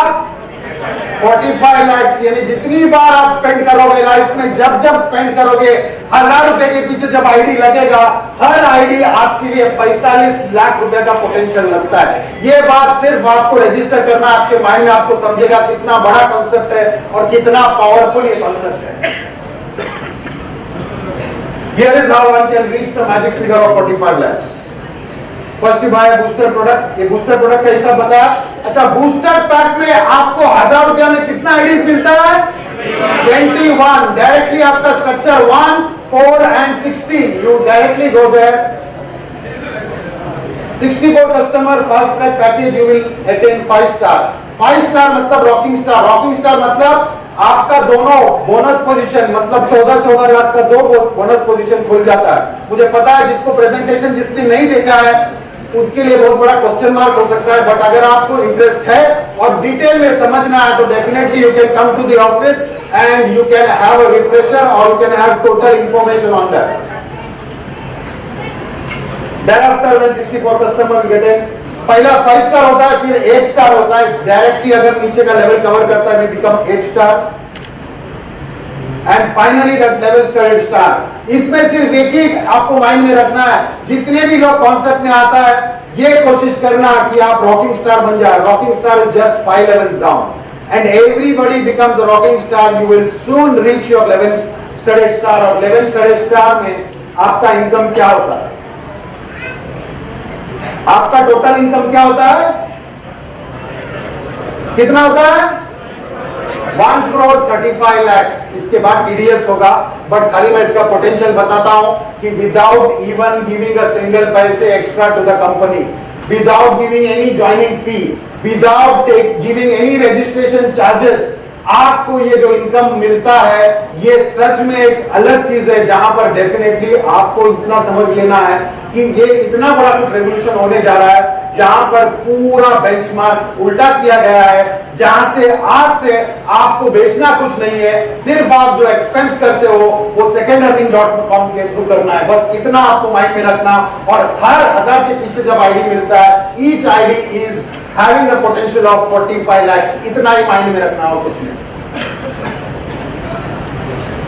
45 लाख। यानी जितनी बार आप स्पेंड करोगे लाइफ में, जब स्पेंड करोगे 1000 रुपए के पीछे जब आईडी लगेगा, हर आईडी आपके लिए 45 लाख रुपए का पोटेंशियल लगता है। ये बात सिर्फ आपको रजिस्टर करना, आपके माइंड में आपको समझेगा कितना बड़ा कॉन्सेप्ट है और कितना पावरफुल ये कॉन्सेप्ट है। Here is how one can reach the magic figure of 45 lakhs. First you buy a booster product. ये बूस्टर प्रोडक्ट का हिसाब बताया। अच्छा, बूस्टर पैक में आपको 1000 रुपया में कितना आईडीज मिलता है? 21। डायरेक्टली आपका structure 1, 4 and 16, you directly go there। 64 customer fast track package, you will attain 5 star। 5 star मतलब रॉकिंग स्टार। रॉकिंग स्टार मतलब आपका दोनों बोनस पोजीशन, मतलब 14 लाख का 2 बोनस पोजीशन खुल जाता है। मुझे पता है जिसको प्रेजेंटेशन जिसने नहीं देखा है उसके लिए बहुत बड़ा क्वेश्चन मार्क हो सकता है, बट अगर आपको इंटरेस्ट है और डिटेल में समझना है तो definitely you can come to the office and you can have a refresher or you can have total information on that. Thereafter when 64 customer get इन, पहला 5 स्टार होता है, फिर 8 स्टार होता है। डायरेक्टली अगर नीचे का लेवल कवर करता है, become 8 star and finally that level 8 star. इसमें सिर्फ एक ही आपको माइंड में रखना है, जितने भी लोग कॉन्सेप्ट में आता है ये कोशिश करना कि आप रॉकिंग स्टार बन जाए। Rocking star is just 5 levels down and everybody becomes a rocking star. You will soon reach your 11th studied star. और 11th स्टडीड स्टार में आपका इनकम क्या होता है? आपका टोटल इनकम क्या होता है? कितना होता है? 1,35 lakhs। इसके बाद टीडीएस होगा, बट खाली मैं इसका पोटेंशियल बताता हूं कि without even giving a single पैसे extra to the company, without giving any joining fee, without giving any registration charges, आपको ये जो इनकम मिलता है ये सच में एक अलग चीज है, जहां पर डेफिनेटली आपको इतना समझ लेना है कि ये इतना बड़ा कुछ रेवोल्यूशन होने जा रहा है, जहां पर पूरा बेंचमार्क उल्टा किया गया है, जहां से आज से आपको बेचना कुछ नहीं है, सिर्फ आप जो एक्सपेंस करते हो वो secondlearning.com के थ्रू करना है। बस इतना आपको माइंड में रखना। और हर 1000 के पीछे जब आईडी मिलता है, each ID is having the potential of 45 lakhs। इतना ही माइंड में रखना और कुछ नहीं।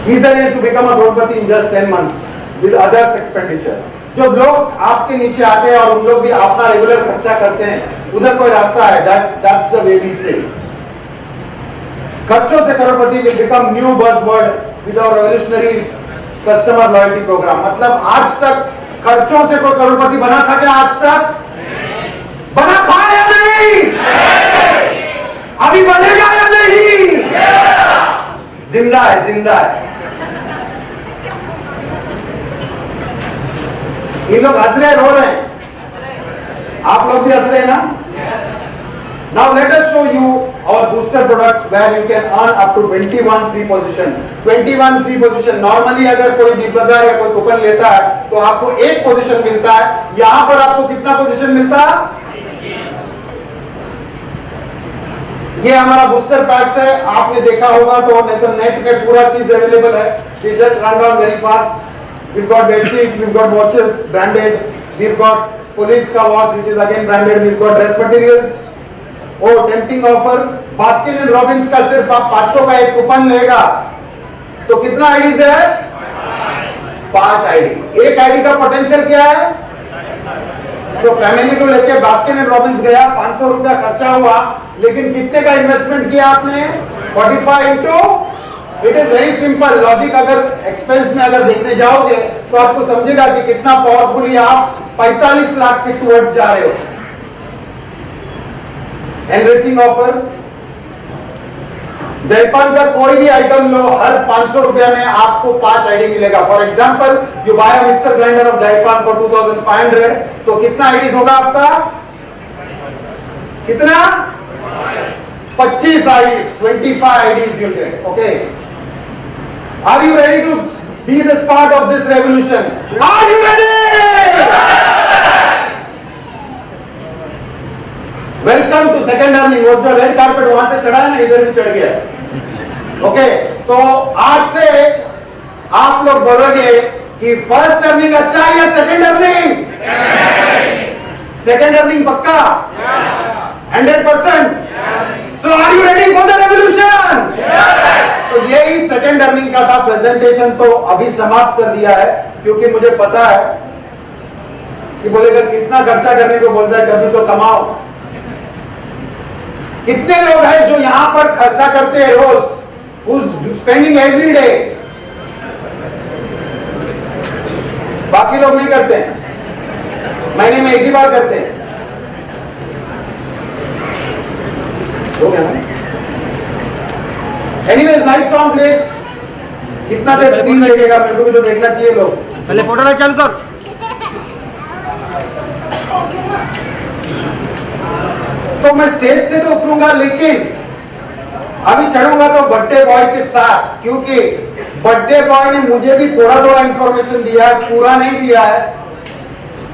Easier to become a crorepati in just 10 months with others expenditure। जो लोग आपके नीचे आते हैं और उन लोग भी अपना रेगुलर खर्चा करते हैं, उधर कोई रास्ता है। that's the way we say। खर्चों से करोड़पति will become new buzzword with our revolutionary customer loyalty program। मतलब आज तक खर्चों से कोई करोड़पति बना था क्या? आज तक बना था या नहीं? अभी बनेगा या नहीं? जिंदा है, जिंदा है। ये लोग हंस रहे, रो रहे हैं, आप लोग भी हंस रहे हैं ना? Now let us show you our booster products where you can earn up to 21 free position। 21 free position। Normally अगर कोई बिग बाजार या कोई कूपन लेता है तो आपको एक पोजीशन मिलता है, यहां पर आपको कितना पोजीशन मिलता है? ये हमारा बूस्टर पैक्स है, आपने देखा होगा तो, नहीं तो नेट पे पूरा चीज अवेलेबल है. We just run down very fast. We've got bedsheet, we've got watches branded, we've got police का watch which is again branded, we've got dress materials. Oh, tempting offer. Baskin and Robbins का सिर्फ आप 500 का एक coupon लेगा तो कितना IDs है? 5 आईडी. एक आईडी का पोटेंशियल क्या है? तो फैमिली को लेके बास्किन एंड रॉबिन्स गया, 500 रुपया खर्चा हुआ, लेकिन कितने का इन्वेस्टमेंट किया आपने? 45 into. It is very simple logic. अगर एक्सपेंस में अगर देखने जाओगे तो आपको समझेगा कि कितना पावरफुली आप 45 लाख के टुवर्ड्स जा रहे हो. Enriching offer. जयपान का कोई भी आइटम लो, हर 500 रुपया में आपको 5 आईडी मिलेगा. For example you buy a mixer grinder of Japan for 2500, तो कितना आईडीज होगा आपका? कितना? 25 IDs. 25 IDs you get. Okay, are you ready to be this part of this revolution? Are you ready? Welcome to second earning. वो जो red carpet वहां से चढ़ा है ना, इधर भी चढ़ गया. ओके, तो आज से आप लोग बोलोगे कि फर्स्ट अर्निंग अच्छा है या सेकंड अर्निंग? सेकंड अर्निंग पक्का? 100%. So are you ready for the revolution? तो यही सेकंड अर्निंग का था. प्रेजेंटेशन तो अभी समाप्त कर दिया है, क्योंकि मुझे पता है कि बोलेगा कितना खर्चा करने को बोलता है, कभी तो कमाओ. कितने लोग हैं जो यहां पर खर्चा करते हैं रोज? who's spending every day? बाकी लोग नहीं करते हैं, महीने में एक ही बार करते हैं. हो गया ना? Anyways, lights on please. कितना देर स्क्रीन देखेगा? मेरे को भी तो देखना चाहिए. लोग पहले फोटो ना चालू कर. तो मैं स्टेज से तो उतरूंगा, लेकिन अभी चढ़ूंगा तो बर्थडे बॉय के साथ, क्योंकि बर्थडे बॉय ने मुझे भी थोड़ा थोड़ा इंफॉर्मेशन दिया है, पूरा नहीं दिया है.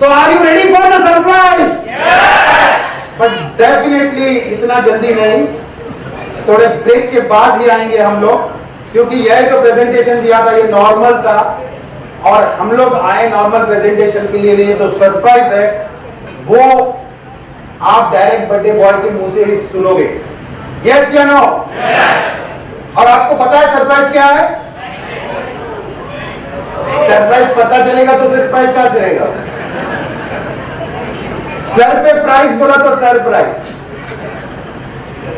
तो are you ready for the surprise? But definitely इतना जल्दी नहीं, थोड़े ब्रेक के बाद ही आएंगे हम लोग, क्योंकि यह जो प्रेजेंटेशन दिया था ये नॉर्मल था, और हम लोग आए नॉर्मल प्रेजेंटेशन के लिए नहीं. तो सरप्राइज है वो आप डायरेक्ट बर्थडे बॉय के मुंह से ही सुनोगे. यस या नो? और आपको पता है सरप्राइज क्या है? सरप्राइज पता चलेगा तो सरप्राइज कहां से रहेगा? सर पे प्राइज बोला तो सरप्राइज.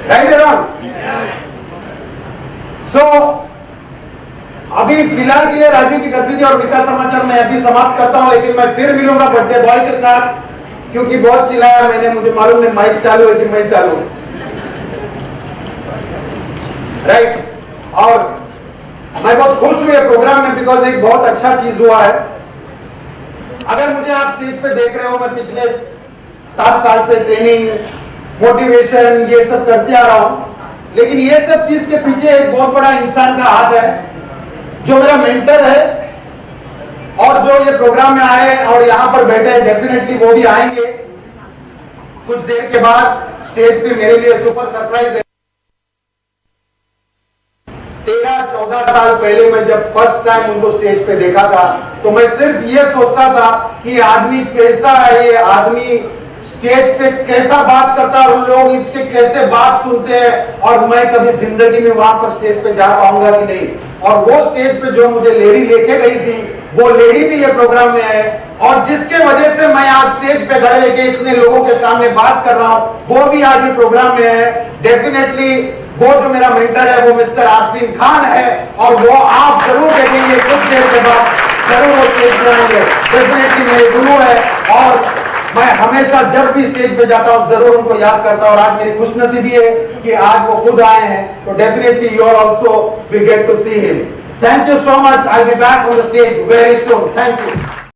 Right wrong? सो अभी फिलहाल के लिए राजू की गतिविधि और विकास समाचार मैं अभी समाप्त करता हूं, लेकिन मैं फिर मिलूंगा बर्थडे बॉय के साथ, क्योंकि बहुत चिल्लाया मैंने, मुझे मालूम नहीं माइक चालू है कि मैं चालू. राइट? और मैं बहुत खुश हुई है प्रोग्राम में, बिकॉज एक बहुत अच्छा चीज हुआ है. अगर मुझे आप स्टेज पे देख रहे हो, मैं पिछले 7 साल से ट्रेनिंग, मोटिवेशन ये सब करते आ रहा हूं, लेकिन ये सब चीज के पीछे एक बहुत बड़ा इंसान का हाथ है, जो मेरा मेंटर है, और जो ये प्रोग्राम में आए और यहां पर बैठे हैं, डेफिनेटली वो भी आएंगे कुछ देर के बाद. स्टेज पे मेरे लिए सुपर सरप्राइज है. 13-14 साल पहले मैं जब फर्स्ट टाइम उनको स्टेज पे देखा था, तो मैं सिर्फ ये सोचता था कि आदमी कैसा है, ये आदमी स्टेज पे कैसा बात करता है, और लोग इसके कैसे बात सुनते हैं, और मैं कभी जिंदगी में वहां पर स्टेज पे जा पाऊंगा कि नहीं. और वो स्टेज पे जो मुझे लेडी लेके गई थी, वो लेडी भी ये प्रोग्राम में है, और जिसके वजह से मैं आज स्टेज पे खड़े लेके इतने लोगों के सामने बात कर रहा हूं, वो भी आज ये प्रोग्राम में है. डेफिनेटली वो जो मेरा मेंटर है वो मिस्टर आरफीन खान है, और वो आप जरूर देखेंगे कुछ देर के बाद, जरूर वो स्टेज पे आएंगे. डेफिनेटली मेरे गुरु है, और मैं हमेशा जब भी स्टेज पे जाता हूं जरूर उनको याद करता हूं. और आज मेरी खुशनसीबी है कि आज वो खुद आए हैं, तो definitely you also will get to see him. Thank you so much. I will be back on the stage very soon. Thank you.